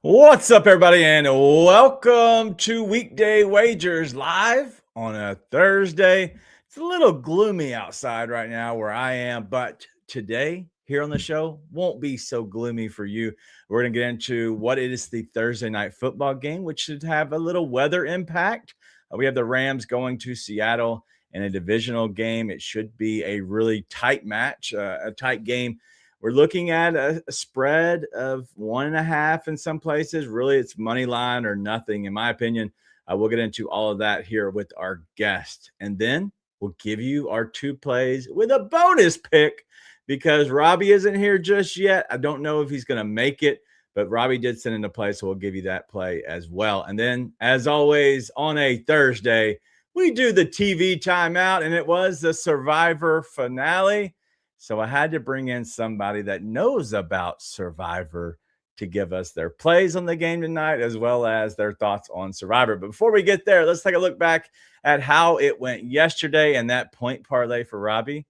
What's up, everybody, and welcome to Weekday Wagers live on a Thursday. It's a little gloomy outside right now where I am, but today here on the show won't be so gloomy for you. We're going to get into what is the Thursday night football game, which should have a little weather impact. We have the Rams going to Seattle in a divisional game. It should be a really tight match, a tight game. We're looking at a spread of 1.5 in some places. Really, it's money line or nothing, in my opinion. We'll get into all of that here with our guest. And then we'll give you our two plays with a bonus pick because Robbie isn't here just yet. I don't know if he's going to make it, but Robbie did send in a play, so we'll give you that play as well. And then, as always, on a Thursday, we do the TV timeout, and it was the Survivor finale. So I had to bring in somebody that knows about Survivor to give us their plays on the game tonight, as well as their thoughts on Survivor. But before we get there, let's take a look back at how it went yesterday and that point parlay for Robbie.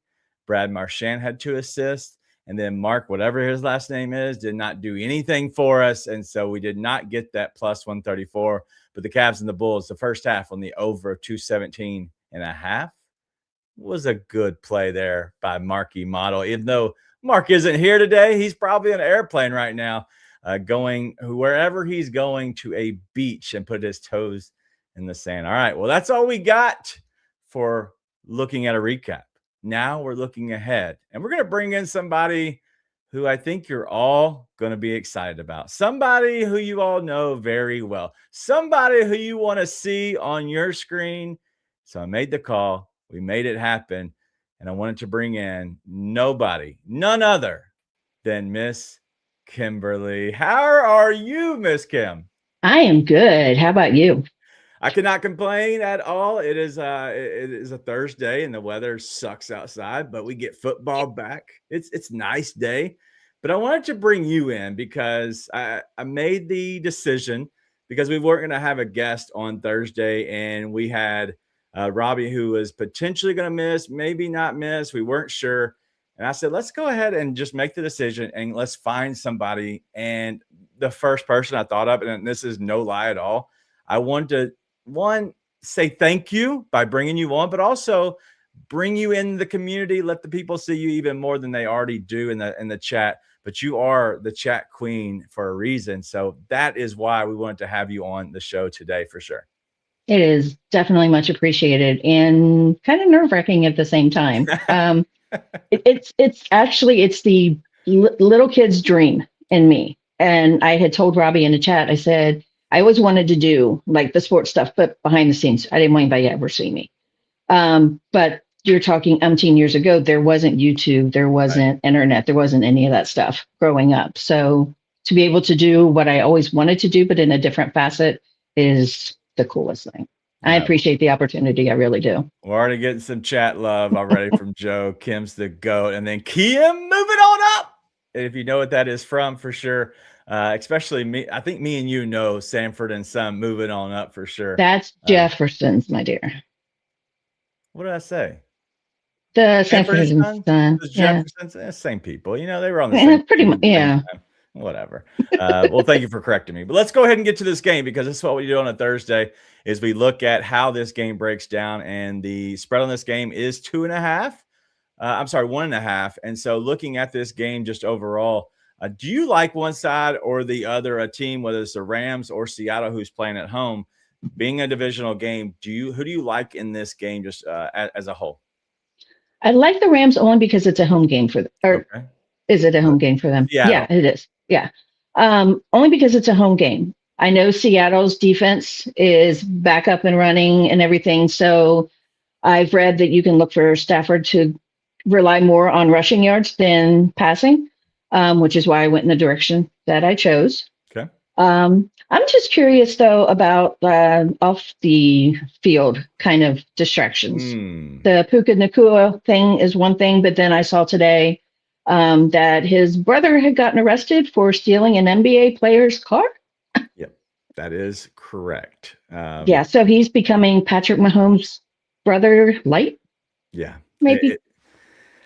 Brad Marchand had 2 assists, and then Mark, whatever his last name is, did not do anything for us. And so we did not get that plus 134. But the Cavs and the Bulls, the first half on the over 217.5. Was a good play there by Marky Model. Even though Mark isn't here today, he's probably on an airplane right now, going wherever he's going to a beach and put his toes in the sand. All right, well, that's all we got for looking at a recap. Now we're looking ahead, and we're going to bring in somebody who I think you're all going to be excited about. Somebody who you all know very well. Somebody who you want to see on your screen. So I made the call. We made it happen, and I wanted to bring in none other than Miss Kimberly. How are you, Miss Kim? I am good. How about you? I cannot complain at all. It is a Thursday, and the weather sucks outside, but we get football back. It's a nice day, but I wanted to bring you in because I made the decision because we weren't going to have a guest on Thursday, and we had Robbie, who was potentially going to miss, maybe not miss. We weren't sure. And I said, let's go ahead and just make the decision and let's find somebody. And the first person I thought of, and this is no lie at all, I wanted to, say thank you by bringing you on, but also bring you in the community, let the people see you even more than they already do in the chat. But you are the chat queen for a reason. So that is why we wanted to have you on the show today for sure. It is definitely much appreciated and kind of nerve-wracking at the same time. It's the little kid's dream in me. And I had told Robbie in the chat, I said, I always wanted to do like the sports stuff, but behind the scenes, I didn't want anybody to ever see me. But you're talking umpteen years ago, there wasn't YouTube, there wasn't internet, there wasn't any of that stuff growing up. So to be able to do what I always wanted to do, but in a different facet is the coolest thing. I appreciate the opportunity. I really do. We're already getting some chat love already from Joe. Kim's the GOAT. And then Kim moving on up. If you know what that is from, for sure. Especially me. I think me and you know Sanford and Son moving on up for sure. That's Jefferson's, my dear. What did I say? The Sanford and Son. Jefferson's, same people. You know, they were on the same pretty much. Yeah. Whatever. Well, thank you for correcting me. But let's go ahead and get to this game because this is what we do on a Thursday is we look at how this game breaks down. And the spread on this game is 2.5. 1.5. And so looking at this game just overall, do you like one side or the other, a team, whether it's the Rams or Seattle who's playing at home, being a divisional game? Who do you like in this game just as a whole? I like the Rams only because it's a home game for them. Okay. Is it a home game for them? Yeah, it is. Yeah. Only because it's a home game. I know Seattle's defense is back up and running and everything. So I've read that you can look for Stafford to rely more on rushing yards than passing, which is why I went in the direction that I chose. Okay. I'm just curious though about off the field kind of distractions. The Puka Nakua thing is one thing, but then I saw today that his brother had gotten arrested for stealing an NBA player's car. Yep, that is correct. Yeah, so he's becoming Patrick Mahomes' brother light. Yeah, maybe.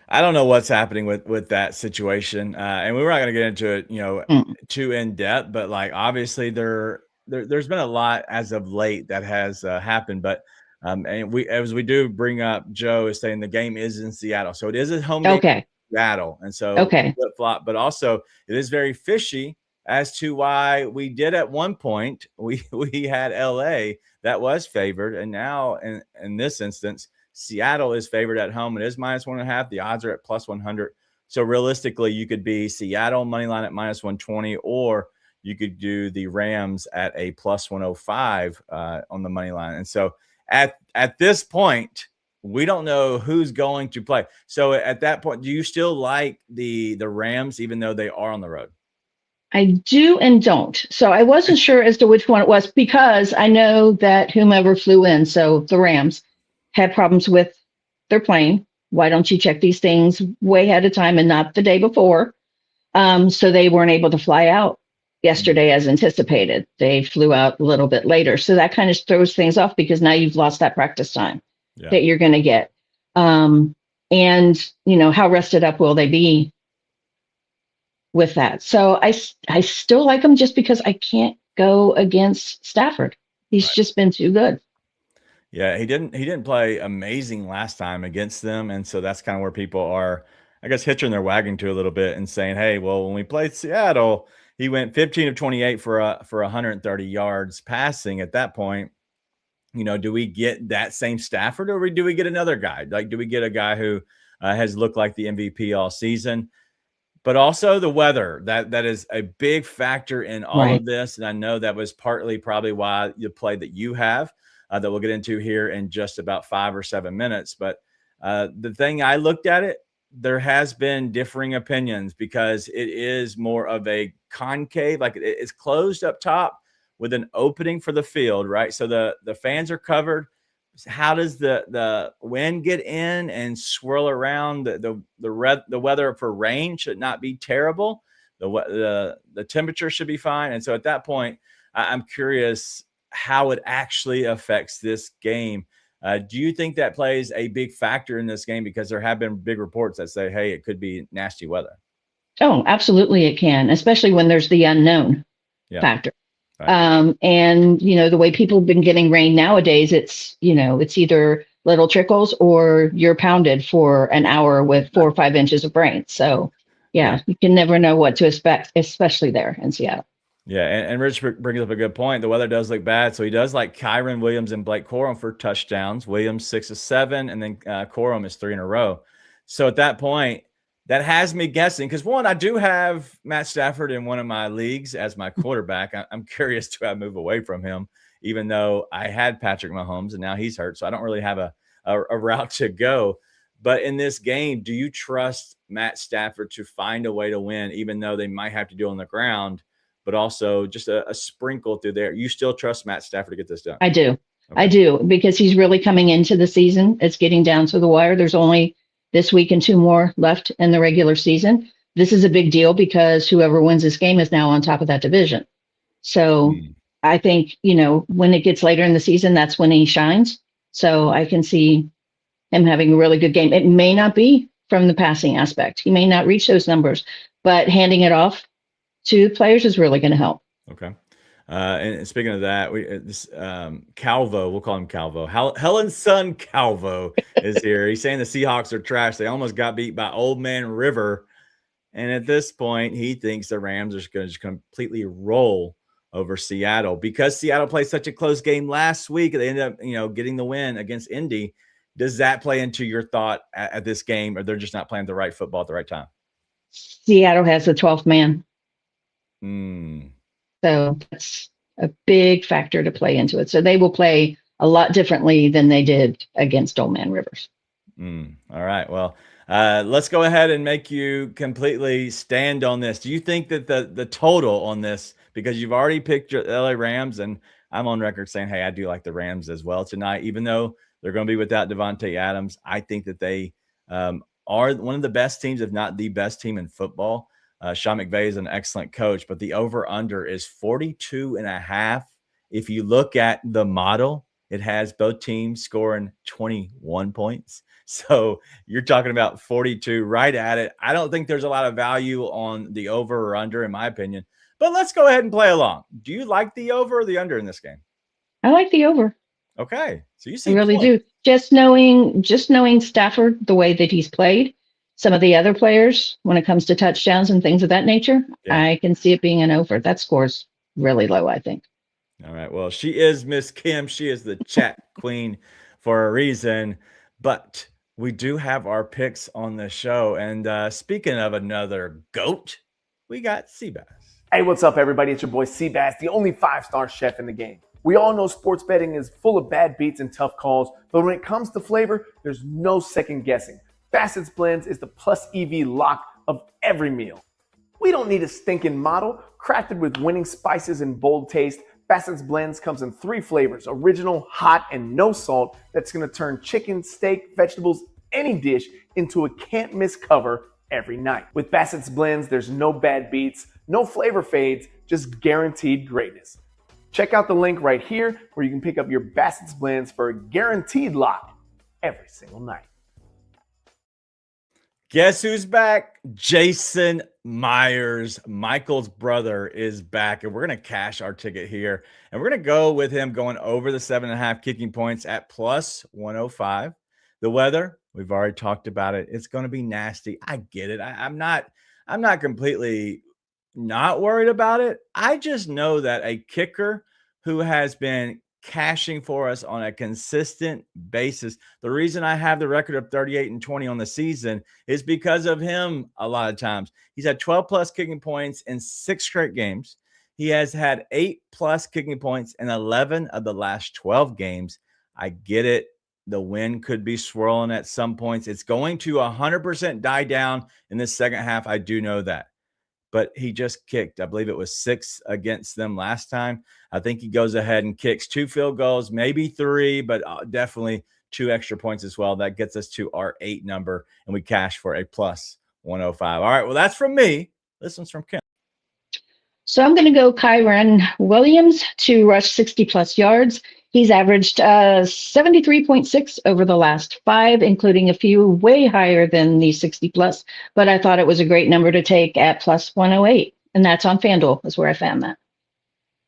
I don't know what's happening with that situation, and we're not going to get into it, too in depth. But like, obviously, there's been a lot as of late that has happened. But and as we do bring up, Joe is saying the game is in Seattle, so it is a home game in Seattle, and so flip flop. But also, it is very fishy as to why we did at one point we had LA that was favored, and now in this instance, Seattle is favored at home. It is -1.5. The odds are at +100. So realistically, you could be Seattle money line at -120, or you could do the Rams at a +105 on the money line. And so at this point, we don't know who's going to play. So at that point, do you still like the Rams, even though they are on the road? I do and don't. So I wasn't sure as to which one it was, because I know that whomever flew in, so the Rams, had problems with their plane. Why don't you check these things way ahead of time and not the day before? So they weren't able to fly out yesterday as anticipated. They flew out a little bit later. So that kind of throws things off, because now you've lost that practice time that you're going to get. And, how rested up will they be with that? So I still like them, just because I can't go against Stafford. He's just been too good. Yeah, he didn't play amazing last time against them, and so that's kind of where people are, I guess, hitching their wagon to a little bit and saying, "Hey, well, when we played Seattle, he went 15 of 28 for 130 yards passing." At that point, do we get that same Stafford, or do we get another guy? Like, do we get a guy who has looked like the MVP all season? But also the weather, that is a big factor in all of this, and I know that was partly probably why the play that you have. That we'll get into here in just about 5 or 7 minutes. But the thing I looked at it, there has been differing opinions, because it is more of a concave, like it's closed up top with an opening for the field, right? So the fans are covered. How does the wind get in and swirl around? The weather for rain should not be terrible. The temperature should be fine. And so at that point, I'm curious how it actually affects this game. Do you think that plays a big factor in this game? Because there have been big reports that say, hey, it could be nasty weather. Oh, absolutely it can, especially when there's the unknown factor. Right. And, the way people have been getting rain nowadays, it's either little trickles or you're pounded for an hour with 4 or 5 inches of rain. So, you can never know what to expect, especially there in Seattle. Yeah, and Rich brings up a good point. The weather does look bad, so he does like Kyron Williams and Blake Corum for touchdowns. Williams 6 of 7, and then Corum is 3 in a row. So at that point, that has me guessing, because one, I do have Matt Stafford in one of my leagues as my quarterback. I'm curious to I move away from him, even though I had Patrick Mahomes and now he's hurt, so I don't really have a route to go. But in this game, do you trust Matt Stafford to find a way to win, even though they might have to do it on the ground? But also just a sprinkle through there. You still trust Matt Stafford to get this done? I do. Okay. I do, because he's really coming into the season. It's getting down to the wire. There's only this week and 2 more left in the regular season. This is a big deal, because whoever wins this game is now on top of that division. So I think, when it gets later in the season, that's when he shines. So I can see him having a really good game. It may not be from the passing aspect. He may not reach those numbers, but handing it off to players is really going to help. Okay. And speaking of that, Calvo, we'll call him Calvo. Helen's son Calvo is here. He's saying the Seahawks are trash. They almost got beat by Old Man River. And at this point, he thinks the Rams are going to just completely roll over Seattle, because Seattle played such a close game last week. They ended up, getting the win against Indy. Does that play into your thought at this game, or they're just not playing the right football at the right time? Seattle has the 12th man. So that's a big factor to play into it. So they will play a lot differently than they did against Old Man Rivers. All right. Well, let's go ahead and make you completely stand on this. Do you think that the total on this because you've already picked your LA Rams, and I'm on record saying, hey, I do like the Rams as well tonight, even though they're going to be without Devontae Adams. I think that they are one of the best teams, if not the best team in football. Sean McVay is an excellent coach, but the over-under is 42.5. If you look at the model, it has both teams scoring 21 points. So you're talking about 42 right at it. I don't think there's a lot of value on the over or under, in my opinion. But let's go ahead and play along. Do you like the over or the under in this game? I like the over. Okay. So you see I really points. do. Just knowing Stafford, the way that he's played, some of the other players, when it comes to touchdowns and things of that nature, Yeah. I can see it being an over. That score's really low, I think. All right. Well, she is Miss Kim. She is the chat queen for a reason. But we do have our picks on the show. And speaking of another GOAT, we got Seabass. Hey, what's up, everybody? It's your boy Seabass, the only 5-star chef in the game. We all know sports betting is full of bad beats and tough calls, but when it comes to flavor, there's no second guessing. Bassett's Blends is the plus EV lock of every meal. We don't need a stinking model. Crafted with winning spices and bold taste, Bassett's Blends comes in 3 flavors: original, hot, and no salt. That's going to turn chicken, steak, vegetables, any dish into a can't-miss cover every night. With Bassett's Blends, there's no bad beats, no flavor fades, just guaranteed greatness. Check out the link right here where you can pick up your Bassett's Blends for a guaranteed lock every single night. Guess who's back? Jason Myers, Michael's brother, is back, and we're going to cash our ticket here. And we're going to go with him going over the 7.5 kicking points at plus 105. The weather, we've already talked about it. It's going to be nasty. I get it. I'm not completely not worried about it. I just know that a kicker who has been cashing for us on a consistent basis. The reason I have the record of 38-20 on the season is because of him. A lot of times he's had 12 plus kicking points in 6 straight games. He has had 8 plus kicking points in 11 of the last 12 games. I get it. The wind could be swirling at some points. It's going to 100% die down in the second half. I do know that. But he just kicked, I believe it was 6 against them last time. I think he goes ahead and kicks 2 field goals, maybe 3, but definitely 2 extra points as well. That gets us to our 8 number, and we cash for a plus 105. All right, well, that's from me. This one's from Kim. So I'm going to go Kyron Williams to rush 60-plus yards. He's averaged 73.6 over the last 5, including a few way higher than the 60-plus. But I thought it was a great number to take at plus 108. And that's on FanDuel is where I found that.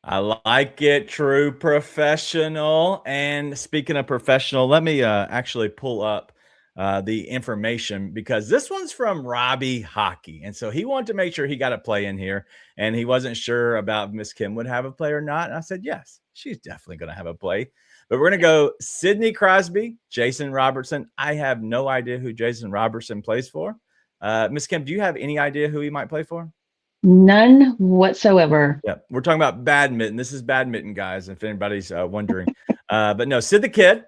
I like it. True professional. And speaking of professional, let me actually pull up the information, because this one's from Robbie Hockey. And so he wanted to make sure he got a play in here, and he wasn't sure about Miss Kim would have a play or not. And I said, yes, she's definitely going to have a play. But we're going to go Sidney Crosby, Jason Robertson. I have no idea who Jason Robertson plays for. Miss Kim, do you have any idea who he might play for? None whatsoever. Yeah, we're talking about badminton. This is badminton, guys, if anybody's wondering. But no, Sid the Kid.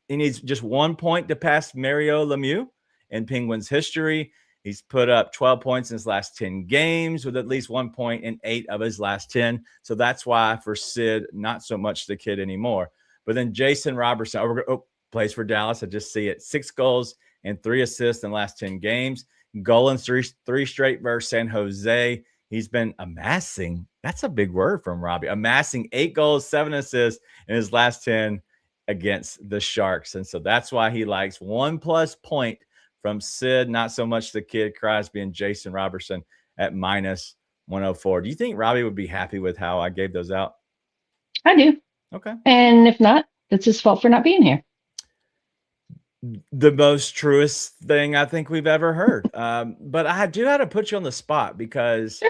He needs just 1 point to pass Mario Lemieux in Penguins history. He's put up 12 points in his last 10 games with at least 1 point in 8 of his last 10. So that's why for Sid, not so much the kid anymore. But then Jason Robertson, plays for Dallas. I just see it. 6 goals and 3 assists in the last 10 games. Goal in three straight versus San Jose. He's been amassing. That's a big word from Robbie. Amassing 8 goals, 7 assists in his last 10 against the Sharks. And so that's why he likes 1+ point from Sid, not so much the kid Crosby and Jason Robertson at minus 104. Do you think Robbie would be happy with how I gave those out? I do. Okay. And if not, it's his fault for not being here. The most truest thing I think we've ever heard. But I do have to put you on the spot, because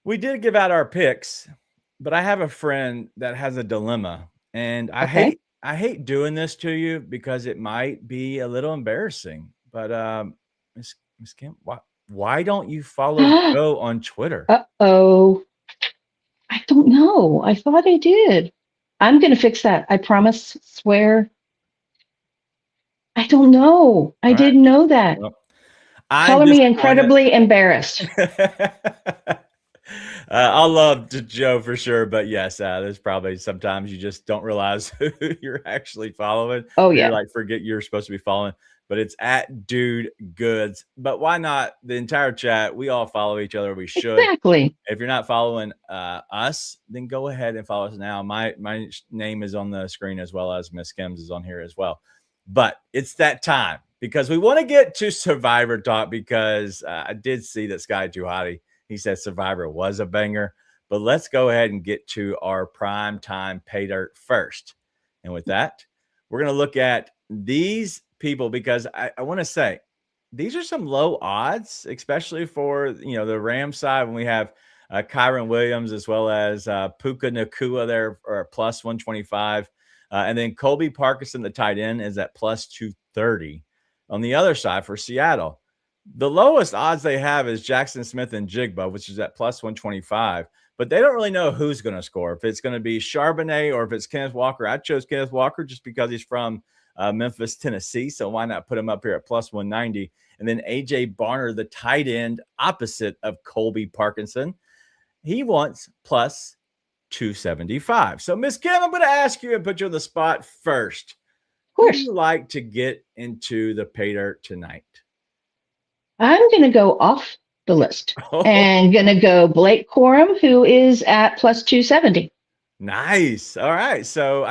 we did give out our picks, but I have a friend that has a dilemma. And I hate doing this to you because it might be a little embarrassing. But Miss Kim, why don't you follow Joe on Twitter? Uh-oh. I don't know. I thought I did. I'm going to fix that. I promise, swear. I don't know. I didn't know that. Well, Color me incredibly embarrassed. I love Joe for sure, but yes, there's probably sometimes you just don't realize who you're actually following. Oh, You're yeah. like, forget you're supposed to be following, but it's at Dude Goods. But why not the entire chat? We all follow each other. We should. Exactly. If you're not following us, then go ahead and follow us now. My name is on the screen as well as Miss Kim's is on here as well. But it's that time because we want to get to Survivor talk because I did see that Sky Juhati, he said Survivor was a banger. But let's go ahead and get to our prime time pay dirt first. And with that, we're going to look at these people because I want to say these are some low odds, especially for the Rams side when we have Kyron Williams as well as Puka Nakua there are plus 125. And then Colby Parkinson, the tight end, is at plus 230. On the other side for Seattle, the lowest odds they have is Jackson Smith and Jigba, which is at plus 125. But they don't really know who's going to score. If it's going to be Charbonnet or if it's Kenneth Walker. I chose Kenneth Walker just because he's from Memphis, Tennessee. So why not put him up here at plus 190? And then A.J. Barner, the tight end, opposite of Colby Parkinson. He wants plus 275. So, Miss Kim, I'm going to ask you and put you on the spot first. Of course. Who do you like to get into the pay dirt tonight? I'm going to go off the list and going to go Blake Corum, who is at plus 270. Nice. All right. So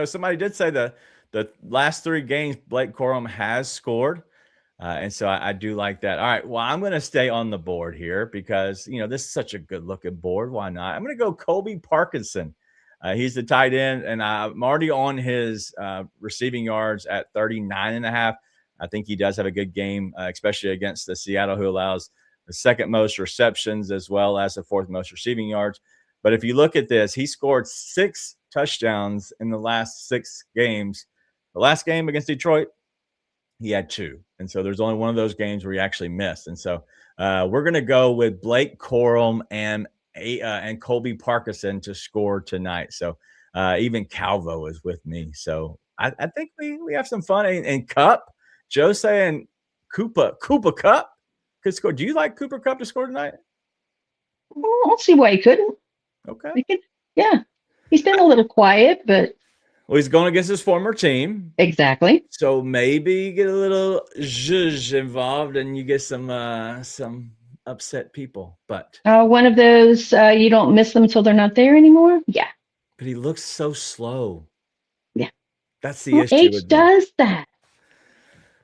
somebody did say the last 3 games Blake Corum has scored. And so I do like that. All right. Well, I'm going to stay on the board here because, this is such a good looking board. Why not? I'm going to go Colby Parkinson. He's the tight end, and I'm already on his receiving yards at 39.5. I think he does have a good game, especially against the Seattle, who allows the second most receptions as well as the 4th most receiving yards. But if you look at this, he scored 6 touchdowns in the last 6 games. The last game against Detroit, he had 2. And so there's only one of those games where he actually missed. And so we're going to go with Blake Corum and Colby Parkinson to score tonight. So even Calvo is with me. So I think we have some fun. And Cup, Joe saying Cooper Cup could score. Do you like Cooper Cup to score tonight? Well, I don't see why he couldn't. Okay. Yeah. He's been a little quiet, but. Well, he's going against his former team. Exactly. So maybe get a little zhuzh involved and you get some upset people. But one of those, you don't miss them until they're not there anymore. Yeah. But he looks so slow. Yeah. That's the issue. Age does that.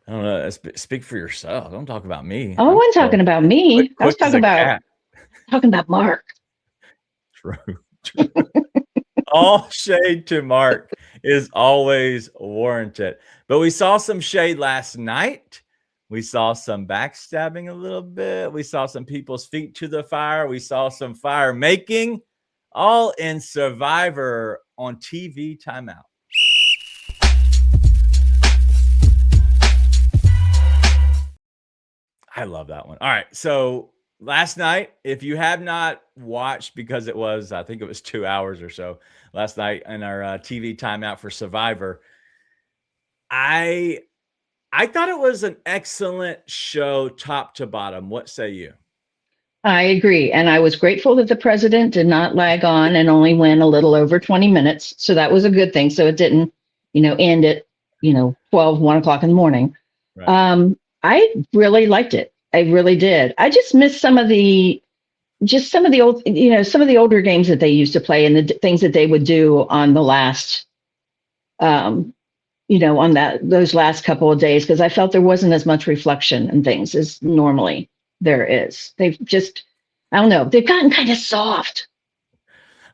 I don't know. Speak for yourself. Don't talk about me. Oh, I wasn't talking about me. I was talking about Mark. True. All shade to Mark is always warranted. But we saw some shade last night. We saw some backstabbing a little bit. We saw some people's feet to the fire. We saw some fire making, all in Survivor on TV Timeout. I love that one. All right. So last night, if you have not watched, because I think it was 2 hours or so last night in our TV Timeout for Survivor, I thought it was an excellent show top to bottom. What say you? I agree. And I was grateful that the president did not lag on and only went a little over 20 minutes. So that was a good thing. So it didn't, end at, 1 o'clock in the morning. Right. I really liked it. I really did. I just missed some of the old, some of the older games that they used to play and the things that they would do on the last, on those last couple of days, because I felt there wasn't as much reflection and things as normally there is. They've just, I don't know, they've gotten kind of soft,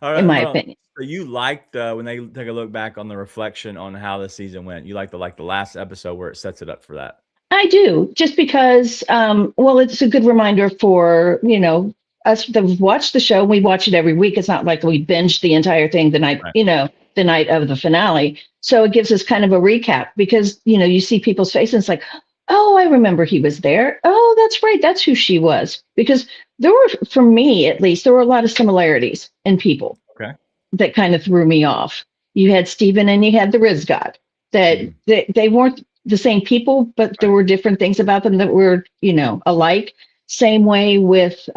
in my opinion. So you liked when they take a look back on the reflection on how the season went. You like the last episode where it sets it up for that. I do, just because, it's a good reminder for, us that watch the show. We watch it every week. It's not like we binged the entire thing the night, right. The night of the finale. So it gives us kind of a recap because, you see people's faces. It's like, oh, I remember he was there. Oh, that's right. That's who she was. Because there were, for me at least, there were a lot of similarities in people that kind of threw me off. You had Steven and you had the Riz God. That they weren't the same people, but there were different things about them that were, alike. Same way with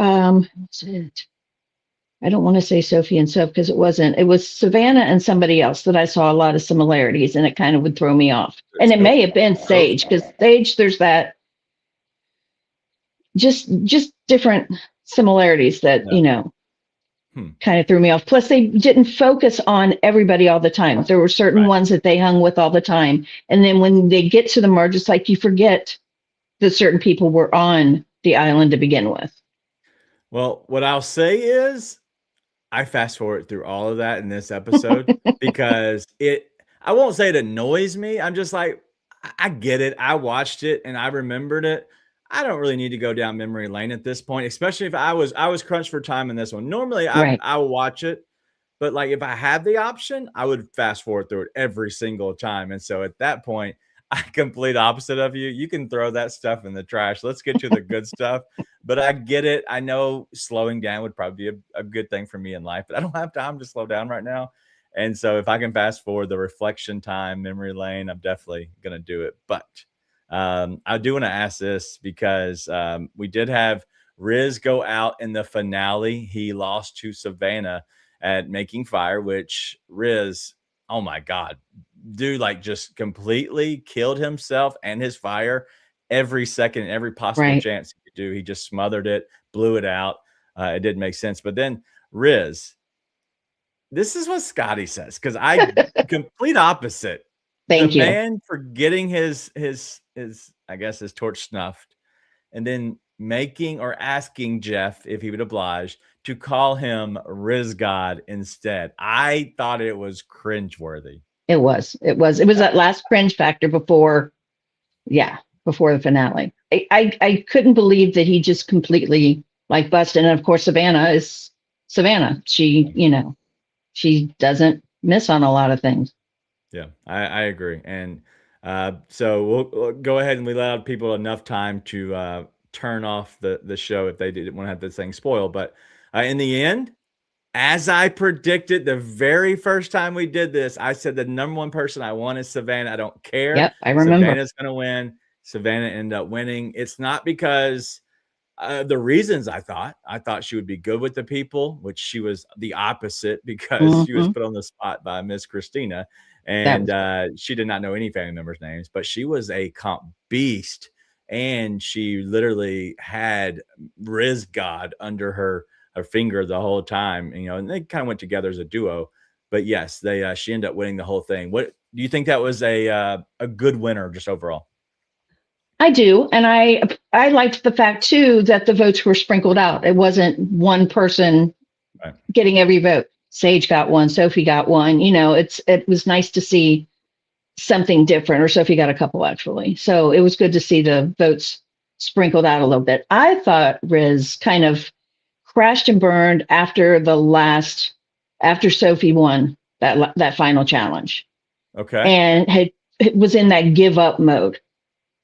I don't want to say Sophie and Soph because it wasn't. It was Savannah and somebody else that I saw a lot of similarities, and it kind of would throw me off. And it may have been Sage, because Sage, there's that just different similarities that kind of threw me off. Plus, they didn't focus on everybody all the time. There were certain ones that they hung with all the time, and then when they get to the merge, it's like you forget that certain people were on the island to begin with. Well, what I'll say is I fast forward through all of that in this episode because I won't say it annoys me. I'm just like, I get it. I watched it and I remembered it. I don't really need to go down memory lane at this point, especially if I was crunched for time in this one. Normally I will watch it, but like if I had the option, I would fast forward through it every single time. And so at that point, I complete opposite of you. You can throw that stuff in the trash. Let's get to the good stuff. But I get it. I know slowing down would probably be a good thing for me in life, but I don't have time to slow down right now. And so if I can fast forward the reflection time, memory lane, I'm definitely going to do it. But I do want to ask this because we did have Riz go out in the finale. He lost to Savannah at Making Fire, which Riz, oh my God, dude, like just completely killed himself and his fire every second, every possible chance he could do. He just smothered it, blew it out. It didn't make sense. But then Riz, this is what Scotty says, because I complete opposite. Thank you. Man for getting his I guess his torch snuffed, and then making or asking Jeff if he would oblige to call him Riz God instead. I thought it was cringeworthy. It was that last cringe factor before the finale. I couldn't believe that he just completely like busted. And of course, Savannah is Savannah. She, she doesn't miss on a lot of things. Yeah, I agree. And so we'll go ahead and we allowed people enough time to turn off the show if they didn't want to have this thing spoiled. But in the end, as I predicted the very first time we did this, I said the number one person I want is Savannah. I don't care. Yep, I remember. Savannah's going to win. Savannah ended up winning. It's not because the reasons I thought she would be good with the people, which she was the opposite because she was put on the spot by Miss Christina. And she did not know any family members' names, but she was a comp beast. And she literally had Riz God under her finger the whole time, and they kind of went together as a duo. But yes, she ended up winning the whole thing. What do you think that was a good winner just overall? I do. And I liked the fact too, that the votes were sprinkled out. It wasn't one person getting every vote. Sage got one, Sophie got one, it was nice to see something different, or Sophie got a couple actually. So it was good to see the votes sprinkled out a little bit. I thought Riz kind of crashed and burned after Sophie won that final challenge. Okay. And was in that give up mode,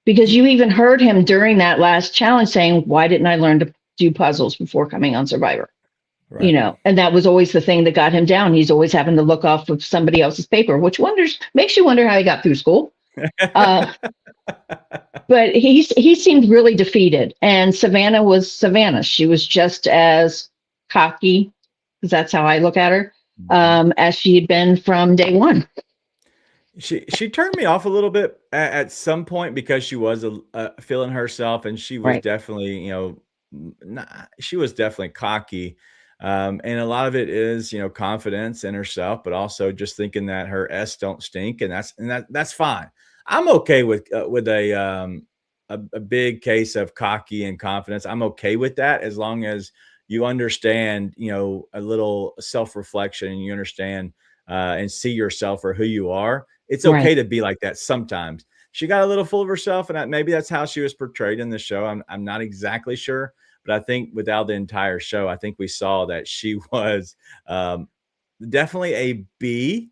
because you even heard him during that last challenge saying, why didn't I learn to do puzzles before coming on Survivor? Right. And that was always the thing that got him down. He's always having to look off of somebody else's paper, which makes you wonder how he got through school. But he seemed really defeated. And Savannah was Savannah. She was just as cocky, because that's how I look at her, as she had been from day one. She turned me off a little bit at some point because she was feeling herself, and she was definitely, she was definitely cocky. And a lot of it is, confidence in herself, but also just thinking that her S don't stink. And that's fine. I'm okay with a big case of cocky and confidence. I'm okay with that as long as you understand, a little self-reflection, and you understand and see yourself for who you are. It's okay to be like that sometimes. She got a little full of herself, and maybe that's how she was portrayed in the show. I'm not exactly sure. But I think without the entire show, I think we saw that she was definitely a B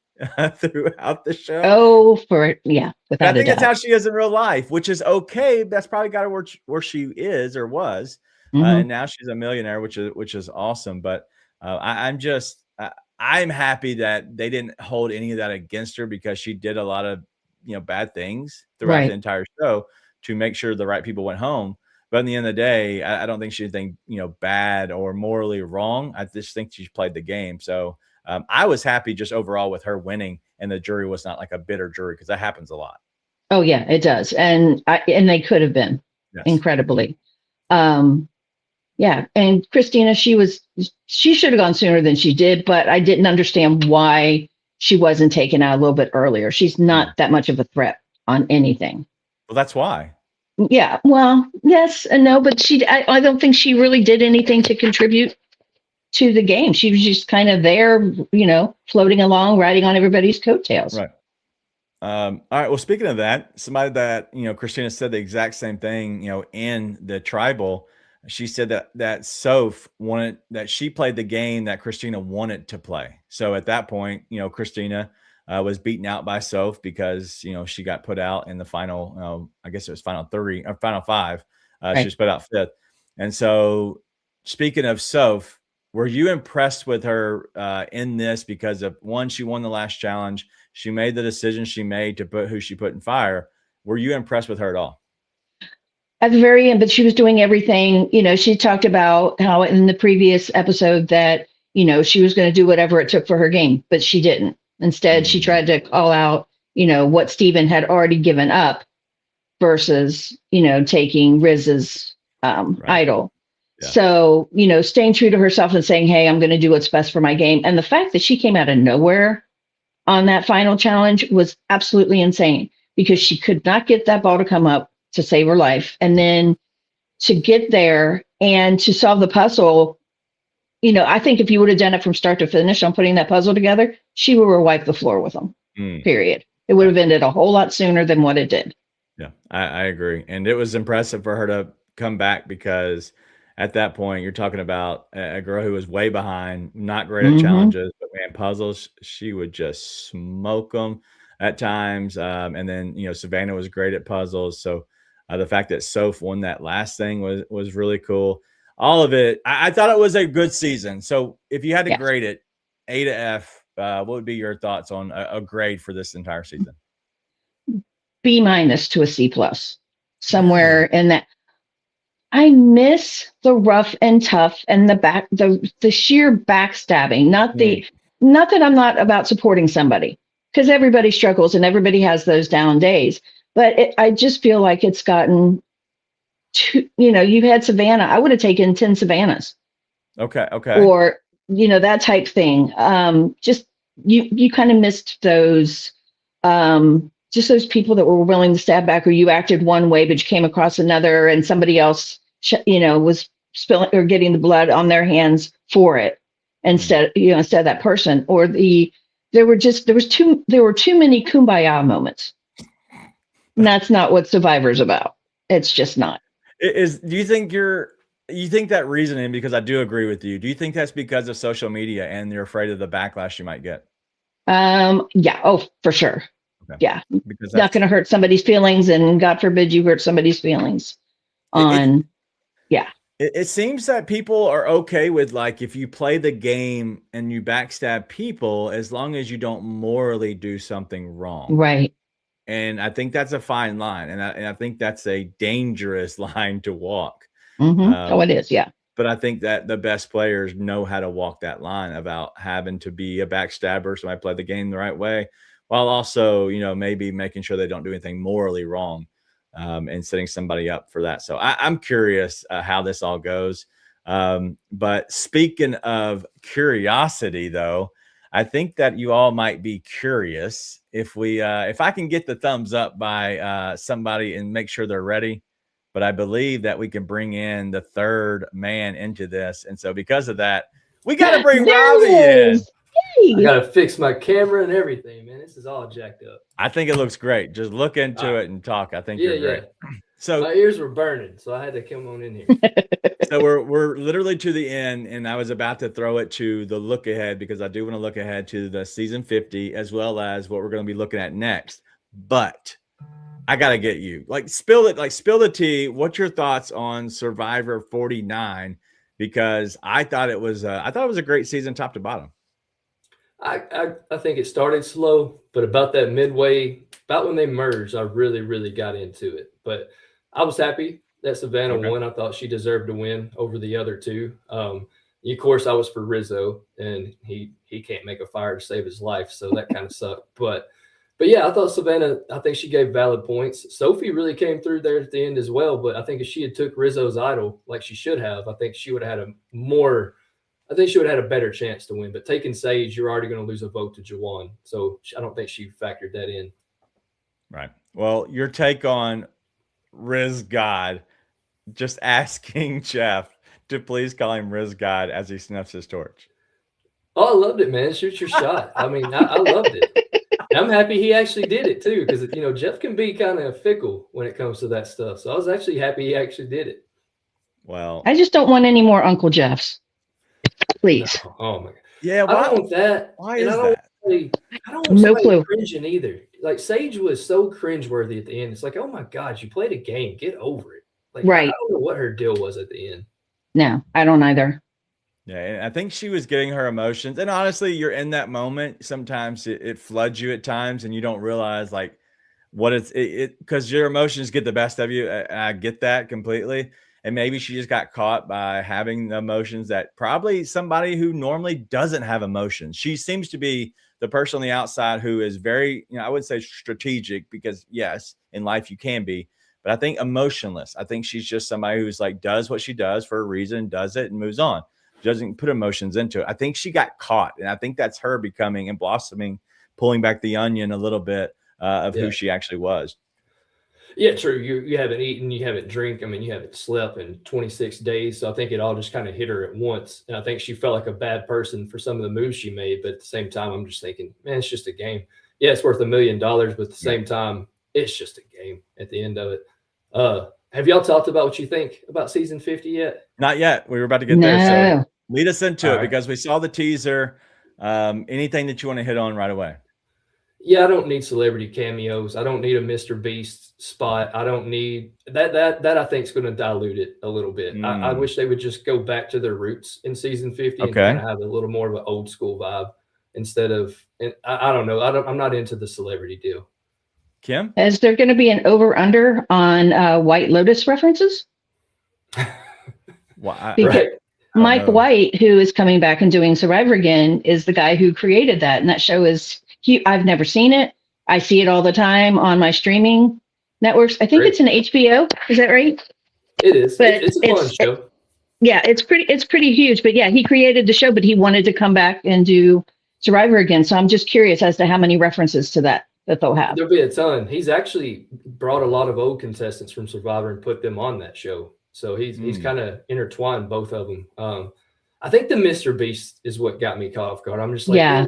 throughout the show. Oh, without I think that's how she is in real life, which is okay. That's probably got her where she is or was, and now she's a millionaire, which is awesome. But I'm happy that they didn't hold any of that against her, because she did a lot of bad things throughout the entire show to make sure the right people went home. But in the end of the day, I don't think she's anything, bad or morally wrong. I just think she played the game. So I was happy just overall with her winning, and the jury was not like a bitter jury, because that happens a lot. Oh yeah, it does. And they could have been incredibly. Yeah. And Christina, she should have gone sooner than she did, but I didn't understand why she wasn't taken out a little bit earlier. She's not that much of a threat on anything. Well, that's why. Yeah. Well, yes and no, but I don't think she really did anything to contribute to the game. She was just kind of there, floating along, riding on everybody's coattails. Right. All right. Well, speaking of that, somebody that, Christina said the exact same thing, in the tribal. She said that Soph wanted, that she played the game that Christina wanted to play. So at that point, Christina was beaten out by Soph because, she got put out in the final, I guess it was final 3 or final 5. Right. She was put out 5th. And so speaking of Soph, were you impressed with her in this? Because of one, she won the last challenge. She made the decision she made to put who she put in fire. Were you impressed with her at all? At the very end, but she was doing everything. She talked about how in the previous episode that, she was going to do whatever it took for her game, but she didn't. Instead, she tried to call out, what Steven had already given up versus, taking Riz's idol. Yeah. So, staying true to herself and saying, hey, I'm going to do what's best for my game. And the fact that she came out of nowhere on that final challenge was absolutely insane, because she could not get that ball to come up to save her life. And then to get there and to solve the puzzle, I think if you would have done it from start to finish on putting that puzzle together, she would have wiped the floor with them, period. It would have ended a whole lot sooner than what it did. Yeah, I agree. And it was impressive for her to come back, because at that point, you're talking about a girl who was way behind, not great at challenges, but man, puzzles, she would just smoke them at times. And then, Savannah was great at puzzles. So the fact that Soph won that last thing was really cool. All of it, I thought it was a good season. So if you had to grade it A to F, what would be your thoughts on a grade for this entire season? B- to a C+, somewhere in that. I miss the rough and tough and the sheer backstabbing. Not that I'm not about supporting somebody, because everybody struggles and everybody has those down days. But I just feel like it's gotten too, you've had Savannah. I would have taken 10 Savannahs. Okay. Or, that type thing. Just you kind of missed those, just those people that were willing to stab back, or you acted one way, but you came across another and somebody else, was spilling or getting the blood on their hands for it instead of that person. Or there were too many kumbaya moments. And that's not what Survivor's about. It's just not. Do you think that reasoning, because I do agree with you, do you think that's because of social media and you're afraid of the backlash you might get? Yeah. Oh, for sure. Okay. Yeah. Because it's not going to hurt somebody's feelings, and God forbid you hurt somebody's feelings It seems that people are okay with, like, if you play the game and you backstab people, as long as you don't morally do something wrong. Right. And I think that's a fine line. And I think that's a dangerous line to walk. It is. Yeah. But I think that the best players know how to walk that line about having to be a backstabber. So I play the game the right way, while also, maybe making sure they don't do anything morally wrong, and setting somebody up for that. So I'm curious how this all goes. But speaking of curiosity, though, I think that you all might be curious if I can get the thumbs up by somebody and make sure they're ready. But I believe that we can bring in the third man into this. And so because of that, we got to bring Robbie in. I got to fix my camera and everything, man. This is all jacked up. I think it looks great. Just look into it and talk. I think you're great. So my ears were burning, so I had to come on in here. So we're literally to the end, and I was about to throw it to the look ahead, because I do want to look ahead to the season 50 as well as what we're going to be looking at next. But I got to get you spill the tea. What's your thoughts on Survivor 49? Because I thought it was a great season, top to bottom. I think it started slow, but about that midway, about when they merged, I really, really got into it. But I was happy. that Savannah won. I thought she deserved to win over the other two. Of course, I was for Rizzo, and he can't make a fire to save his life, so that kind of sucked. But yeah, I thought Savannah, I think she gave valid points. Sophie really came through there at the end as well, but I think if she had took Rizzo's idol like she should have, I think she would have had a better chance to win. But taking Sage, you're already going to lose a vote to Jawan, so I don't think she factored that in. Right. Well, your take on Riz God, just asking Jeff to please call him Riz God as he snuffs his torch. Oh, I loved it, man. Shoot your shot. I mean, I loved it. I'm happy he actually did it too, because Jeff can be kind of fickle when it comes to that stuff. So I was actually happy he actually did it. Well, I just don't want any more Uncle Jeffs. Please. No. Oh my God. Yeah, I don't want that. Why is that? I don't want No clue. cringing either. Like Sage was so cringeworthy at the end. It's like, oh my God, you played a game. Get over it. Like, right. I don't know what her deal was at the end. No, I don't either. Yeah, and I think she was getting her emotions. And honestly, you're in that moment. Sometimes it floods you at times, and you don't realize like what it's because your emotions get the best of you. I get that completely. And maybe she just got caught by having the emotions that probably somebody who normally doesn't have emotions. She seems to be the person on the outside who is very, I would say strategic, because yes, in life you can be, but I think emotionless. I think she's just somebody who's like, does what she does for a reason, does it and moves on. Doesn't put emotions into it. I think she got caught, and I think that's her becoming and blossoming, pulling back the onion a little bit of who she actually was. Yeah, true. You haven't eaten, you haven't drank. I mean, you haven't slept in 26 days. So I think it all just kind of hit her at once. And I think she felt like a bad person for some of the moves she made. But at the same time, I'm just thinking, man, it's just a game. Yeah, it's worth $1 million, but at the same time, it's just a game at the end of it. Have y'all talked about what you think about season 50 yet? Not yet. We were about to get there. So lead us into it, because we saw the teaser. Anything that you want to hit on right away? Yeah, I don't need celebrity cameos. I don't need a Mr. Beast spot. I don't need that. That I think is going to dilute it a little bit. I wish they would just go back to their roots in season 50 and kind of have a little more of an old school vibe instead of. And I don't know. I'm not into the celebrity deal. Kim, is there going to be an over/under on White Lotus references? Because Mike White, who is coming back and doing Survivor again, is the guy who created that, and that show is. I've never seen it. I see it all the time on my streaming networks. I think it's an HBO. Is that right? It is. But it's a fun show. Yeah, it's pretty huge. But yeah, he created the show, but he wanted to come back and do Survivor again. So I'm just curious as to how many references to that they'll have. There'll be a ton. He's actually brought a lot of old contestants from Survivor and put them on that show. So he's kind of intertwined both of them. I think the Mr. Beast is what got me caught off guard. I'm just like, yeah.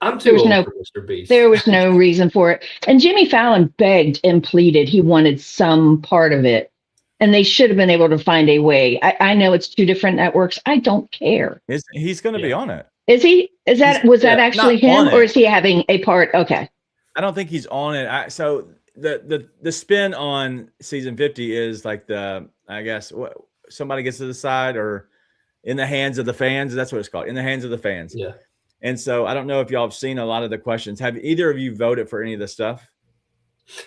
I'm too old for Mr. Beast. There was no reason for it. And Jimmy Fallon begged and pleaded he wanted some part of it. And they should have been able to find a way. I know it's two different networks. I don't care. He's going to be on it. Is he? Was that actually him, or is he having a part? Okay. I don't think he's on it. So the spin on season 50 is like I guess somebody gets to decide, or in the hands of the fans. That's what it's called. In the hands of the fans. Yeah. And so I don't know if y'all have seen a lot of the questions. Have either of you voted for any of the stuff?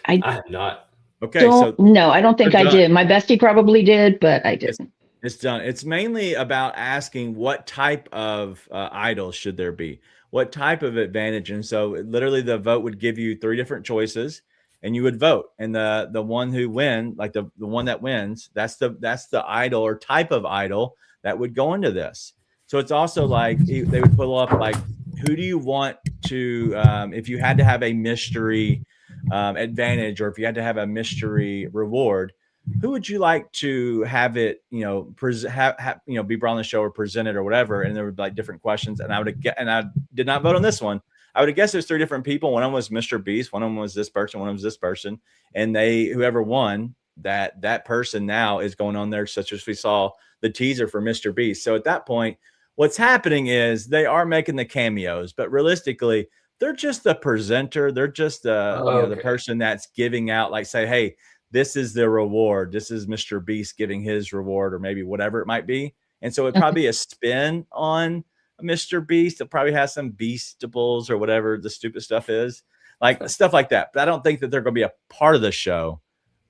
I have not. Okay. No, I don't think I did. My bestie probably did, but I didn't. It's done. It's mainly about asking what type of idols should there be? What type of advantage? And so literally the vote would give you 3 different choices, and you would vote. And the one who wins, like the one that wins, that's the idol or type of idol that would go into this. So it's also like they would pull up like, who do you want to, if you had to have a mystery advantage, or if you had to have a mystery reward, who would you like to have it, be brought on the show or presented or whatever? And there would be like different questions. And I did not vote on this one. I would have guessed there's 3 different people. One of them was Mr. Beast. One of them was this person. One of them was this person. And whoever won, that person now is going on there, such as we saw the teaser for Mr. Beast. So at that point, what's happening is they are making the cameos, but realistically, they're just the presenter. They're just the person that's giving out, like, say, hey, this is the reward. This is Mr. Beast giving his reward, or maybe whatever it might be. And so it'd probably be a spin on Mr. Beast. It'll probably have some Beastables or whatever the stupid stuff is, like stuff like that. But I don't think that they're going to be a part of the show.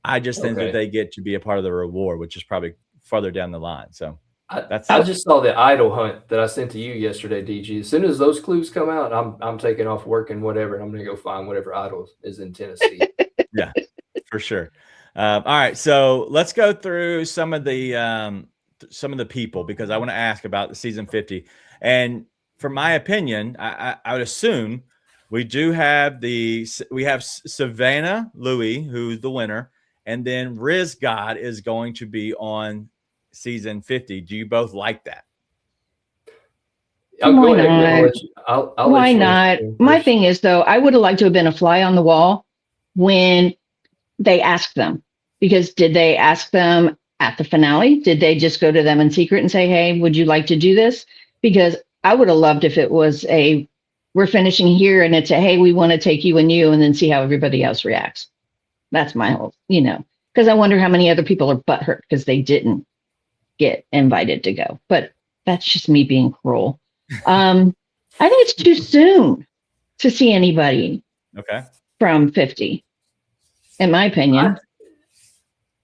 I just think that they get to be a part of the reward, which is probably farther down the line. So I just saw the idol hunt that I sent to you yesterday, DG. As soon as those clues come out, I'm taking off work and whatever, and I'm going to go find whatever idol is in Tennessee. Yeah, for sure. All right, so let's go through some of the people, because I want to ask about the season 50. And from my opinion, I would assume we have Savannah Louie, who's the winner, and then Riz God is going to be on season 50. Do you both like that? Why not? My thing is, though, I would have liked to have been a fly on the wall when they asked them, because did they ask them at the finale? Did they just go to them in secret and say, hey, would you like to do this? Because I would have loved if it was we're finishing here and it's hey, we want to take you and then see how everybody else reacts. That's my whole, because I wonder how many other people are butthurt because they didn't get invited to go. But that's just me being cruel. I think it's too soon to see anybody from 50, in my opinion.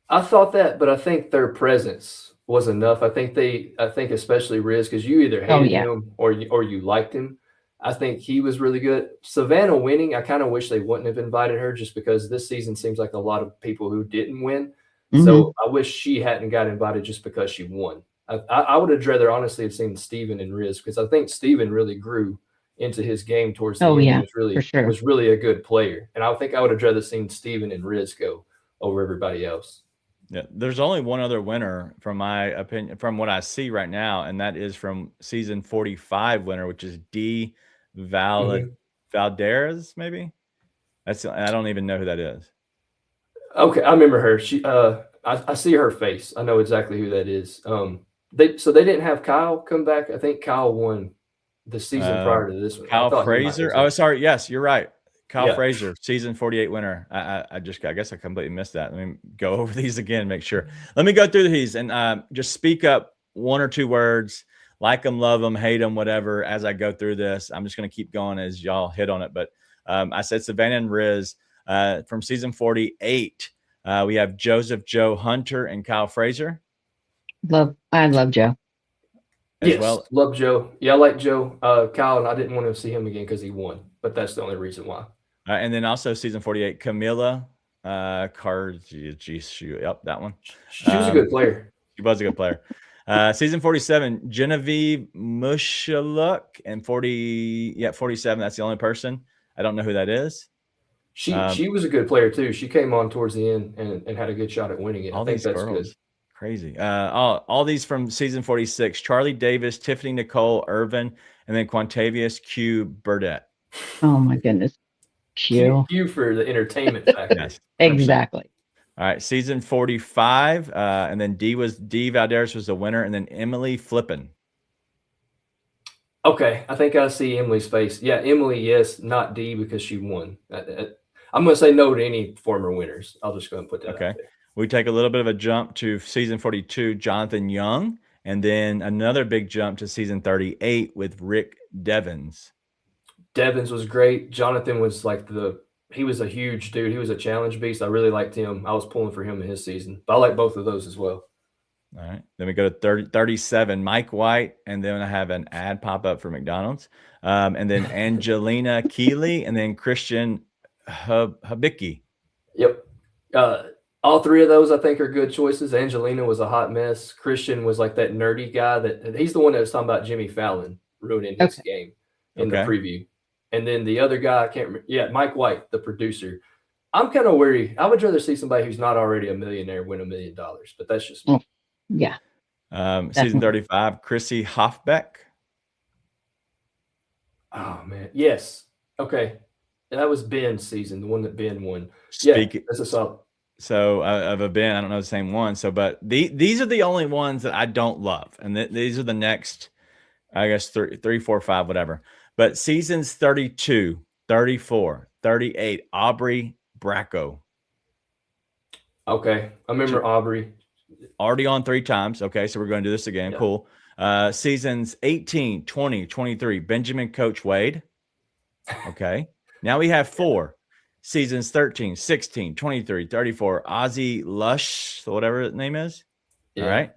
I thought that, but I think their presence was enough. I think especially Riz, because you either hated him or you liked him. I think he was really good. Savannah winning, I kind of wish they wouldn't have invited her, just because this season seems like a lot of people who didn't win. Mm-hmm. So I wish she hadn't got invited just because she won. I would have rather honestly have seen Steven and Riz, because I think Steven really grew into his game towards the end. Yeah, was really a good player. And I think I would have rather seen Steven and Riz go over everybody else. Yeah, there's only one other winner, from my opinion, from what I see right now, and that is from season 45 winner, which is D. Valderez, maybe. I don't even know who that is. Okay, I remember her. She, I see her face. I know exactly who that is. They didn't have Kyle come back. I think Kyle won the season prior to this one. Kyle Frazier. Oh, sorry. Yes, you're right. Kyle Frazier, season 48 winner. I guess I completely missed that. Let me go over these again, make sure. Let me go through these and just speak up one or two words. Like them, love them, hate them, whatever. As I go through this, I'm just going to keep going as y'all hit on it. But I said Savannah and Riz from season 48. We have Joseph Joe Hunter and Kyle Frazier. I love Joe. Love Joe. Yeah, I like Joe. Kyle, and I didn't want to see him again because he won, but that's the only reason why. And then also season 48, Camila Cargi. Yep, that one. She was a good player. She was a good player. Season 47, Genevieve Mushaluk, and 47. That's the only person. I don't know who that is. She was a good player too. She came on towards the end and had a good shot at winning it. I think that's good. Crazy. All these from season 46, Charlie Davis, Tiffany Nicole Irvin, and then Quantavious Q Burdett. Oh my goodness. Q for the entertainment factor. Yes, exactly. All right, season 45, and then D Valderas was the winner, and then Emily Flippin. Okay, I think I see Emily's face. Yeah, Emily, yes, not D because she won. I'm going to say no to any former winners. I'll just go and put that out there. We take a little bit of a jump to season 42, Jonathan Young, and then another big jump to season 38 with Rick Devens. Devens was great. Jonathan was he was a huge dude. He was a challenge beast. I really liked him. I was pulling for him in his season. But I like both of those as well. All right. Then we go to 37, Mike White, and then I have an ad pop up for McDonald's. And then Angelina Keeley, and then Christian Habicki. Yep. All three of those I think are good choices. Angelina was a hot mess. Christian was like that nerdy guy he's the one that was talking about Jimmy Fallon ruining his game in the preview. And then the other guy, I can't remember. Yeah, Mike White, the producer. I'm kind of worried. I would rather see somebody who's not already a millionaire win $1 million, but that's just me. Yeah. Season 35, Chrissy Hoffbeck. Oh, man. Yes. Okay. That was Ben's season, the one that Ben won. That's a solid. So of a Ben, I don't know the same one. So, but these are the only ones that I don't love. And these are the next, I guess, 3, 4, 5, whatever. But seasons 32, 34, 38, Aubrey Bracco. Okay. I remember Aubrey. Already on 3 times. Okay, so we're going to do this again. Yeah. Cool. Seasons 18, 20, 23, Benjamin Coach Wade. Okay. Now we have 4. Seasons 13, 16, 23, 34, Ozzy Lush, whatever his name is. Yeah. All right.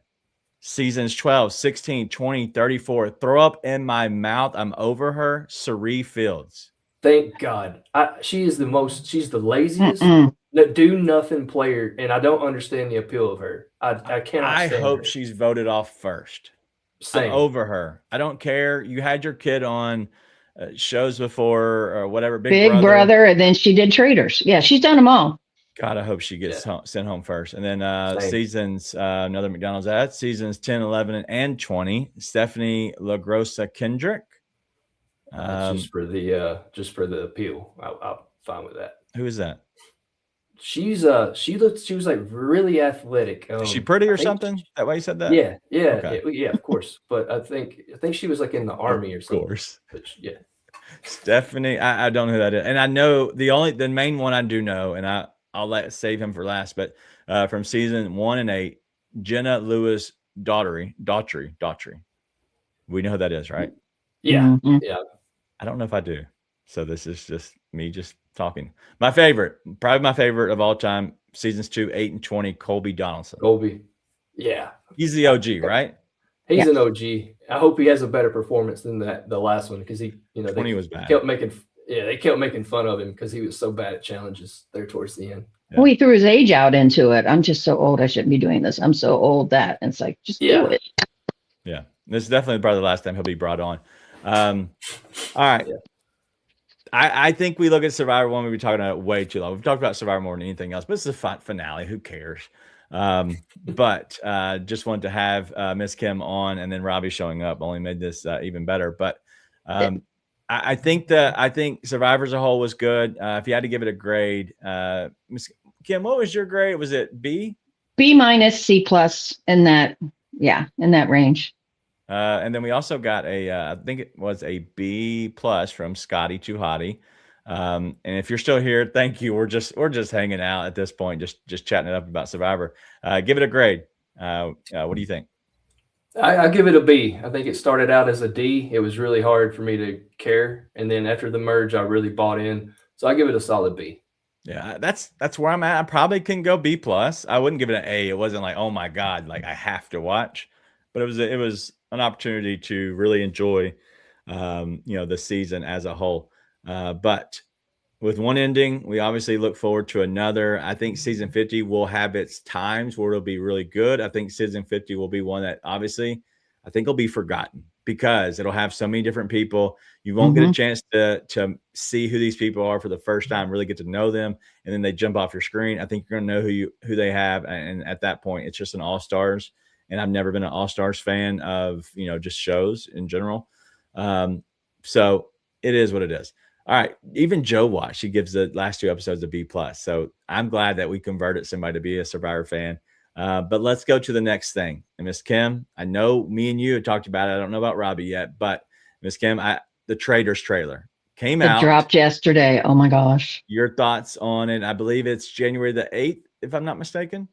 Seasons 12, 16, 20, 34. Throw up in my mouth. I'm over her. Cerie Fields. Thank God. She's the laziest, Mm-mm. do nothing player, and I don't understand the appeal of her. I cannot I stand hope her. she's voted off first. Same. I'm over her. I don't care. You had your kid on shows before or whatever. Big Brother, and then she did Traders. Yeah, she's done them all. God, I hope she gets sent home first. And then Same. seasons, another McDonald's ad, seasons 10, 11, and 20, Stephanie LaGrossa Kendrick. Just for the appeal. I'm fine with that. Who is that? She was like really athletic. Is she pretty or something? That why you said that? Yeah, Okay. yeah, of course. But I think she was like in the army or something. Of course. But yeah. Stephanie, I don't know who that is. And I know the main one I do know, and I'll save him for last, but from season 1 and 8, Jenna Lewis Daughtry. We know who that is, right? Yeah. Mm-hmm. Yeah. I don't know if I do. So this is just me just talking. Probably my favorite of all time, seasons 2, 8, and 20, Colby Donaldson. Colby. Yeah. He's the OG, right? He's an OG. I hope he has a better performance than the last one, because he was bad. They kept making fun of him because he was so bad at challenges there towards the end. Yeah. Well, he threw his age out into it. I'm just so old. I shouldn't be doing this. I'm so old that. And it's like, just do it. Yeah. This is definitely probably the last time he'll be brought on. All right. Yeah. I think we look at Survivor one. We've been talking about it way too long. We've talked about Survivor more than anything else, but it's a finale. Who cares? But just wanted to have Miss Kim on, and then Robbie showing up only made this even better. But I think Survivor as a whole was good. If you had to give it a grade, Miss Kim, what was your grade? Was it B? B minus, C plus in that range. And then we also got I think it was a B plus from Scotty Too Hottie. And if you're still here, thank you. We're just hanging out at this point, just chatting it up about Survivor. Give it a grade. What do you think? I give it a B. I think it started out as a D. It was really hard for me to care, and then after the merge, I really bought in. So I give it a solid B. Yeah, that's where I'm at. I probably can go B plus. I wouldn't give it an A. It wasn't like, oh my God, like I have to watch, but it was an opportunity to really enjoy, the season as a whole. But with one ending, we obviously look forward to another. I think season 50 will have its times where it'll be really good. I think season 50 will be one that obviously I think will be forgotten because it'll have so many different people. You won't get a chance to see who these people are for the first time, really get to know them, and then they jump off your screen. I think you're going to know who they have, and at that point, it's just an all-stars. And I've never been an all-stars fan of just shows in general. So it is what it is. All right. Even Joe watched. She gives the last 2 episodes a B plus. So I'm glad that we converted somebody to be a Survivor fan. But let's go to the next thing. And Miss Kim, I know me and you have talked about it. I don't know about Robbie yet, but Miss Kim, the Traders trailer came out. It dropped yesterday. Oh my gosh. Your thoughts on it? I believe it's January the 8th, if I'm not mistaken.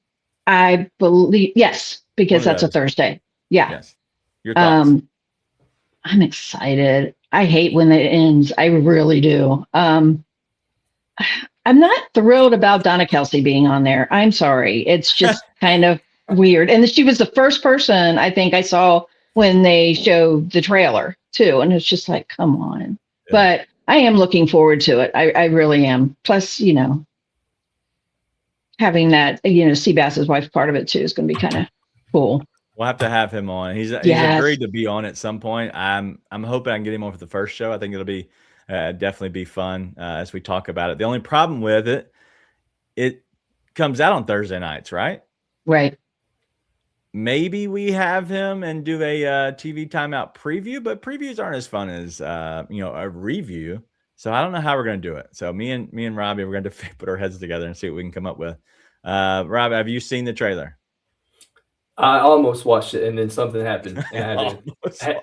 I believe, yes, because that's a Thursday. Yeah. Yes. Your thoughts? I'm excited. I hate when it ends. I really do. I'm not thrilled about Donna Kelsey being on there. I'm sorry. It's just kind of weird. And she was the first person I think I saw when they showed the trailer too. And it's just like, come on. Yeah. But I am looking forward to it. I really am. Plus, having that, Seabass's wife part of it too is going to be kind of cool. We'll have to have him on. He's agreed to be on at some point. I'm hoping I can get him on for the first show. I think it'll be definitely be fun as we talk about it. The only problem with it comes out on Thursday nights, right? Right. Maybe we have him and do a TV timeout preview, but previews aren't as fun as a review. So I don't know how we're going to do it. So me and Robbie, we're going to put our heads together and see what we can come up with. Robbie, have you seen the trailer? I almost watched it, and then something happened. And I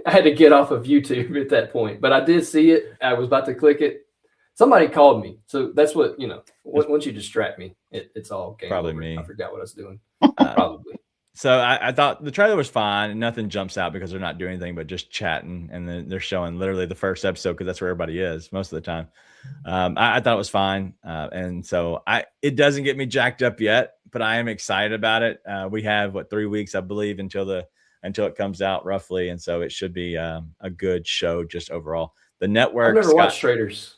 had to get off of YouTube at that point. But I did see it. I was about to click it. Somebody called me. So that's what, once you distract me, it's all game probably over. me. I forgot what I was doing. Probably. So I thought the trailer was fine and nothing jumps out because they're not doing anything but just chatting. And then they're showing literally the first episode because that's where everybody is most of the time. I thought it was fine. And so it doesn't get me jacked up yet, but I am excited about it. We have 3 weeks, I believe, until it comes out roughly. And so it should be a good show just overall. The network. I've never watched Traders.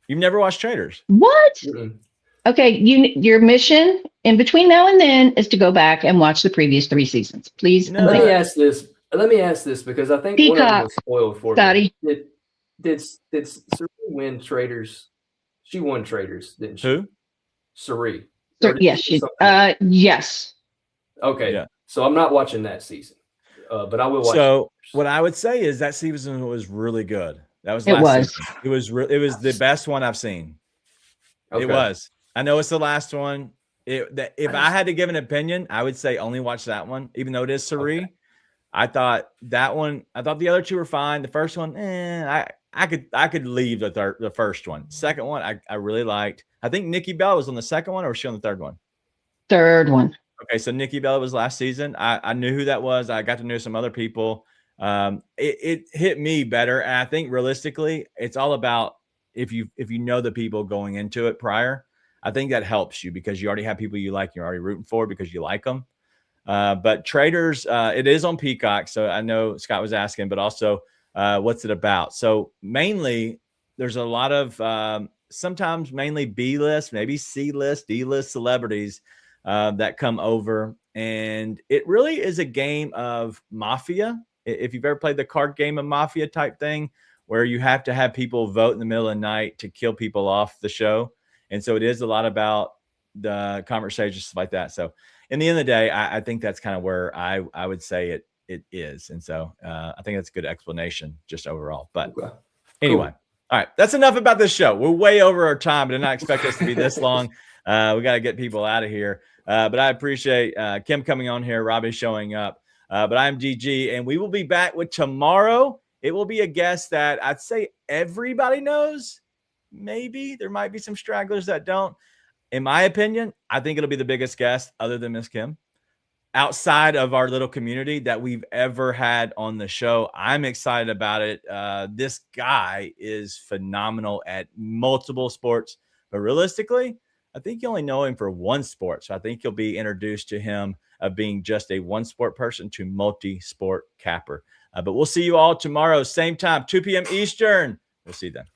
You've never watched Traders? What? Mm-mm. Okay, your mission in between now and then is to go back and watch the previous 3 seasons, please. No. Let me ask this because I think one of them was spoiled for Scotty. me. Did Suri win Traders? She won Traders, didn't she? Who? Suri. Yes, yes. Okay, Yeah. So I'm not watching that season, but I will watch. So what I would say is that season was really good. That was season. It was the best one I've seen. Okay. It was. I know it's the last one. If I had to give an opinion, I would say only watch that one, even though it is Suri. Okay. I thought the other 2 were fine. The first one, I could leave the first one. Second one, I really liked. I think Nikki Bella was on the second one, or was she on the third one? Third one. Okay, so Nikki Bella was last season. I knew who that was. I got to know some other people. It hit me better, and I think realistically, it's all about if you know the people going into it prior. I think that helps you because you already have people you like. You're already rooting for because you like them. But Traders, it is on Peacock. So I know Scott was asking, but also what's it about? So mainly there's a lot of sometimes mainly B-list, maybe C-list, D-list celebrities that come over. And it really is a game of Mafia. If you've ever played the card game of Mafia type thing, where you have to have people vote in the middle of the night to kill people off the show. And so it is a lot about the conversations, stuff like that. So in the end of the day, I think that's kind of where I would say it is. And so I think that's a good explanation just overall. But anyway, all right, that's enough about this show. We're way over our time. I did not expect us to be this long. We got to get people out of here. But I appreciate Kim coming on here, Robbie showing up. But I'm GG, and we will be back with tomorrow. It will be a guest that I'd say everybody knows. Maybe there might be some stragglers that don't. In my opinion, I think it'll be the biggest guest other than Miss Kim outside of our little community that we've ever had on the show. I'm excited about it. This guy is phenomenal at multiple sports, but realistically, I think you only know him for one sport. So I think you'll be introduced to him of being just a one sport person to multi-sport capper. But we'll see you all tomorrow, same time, 2 p.m. Eastern. We'll see you then.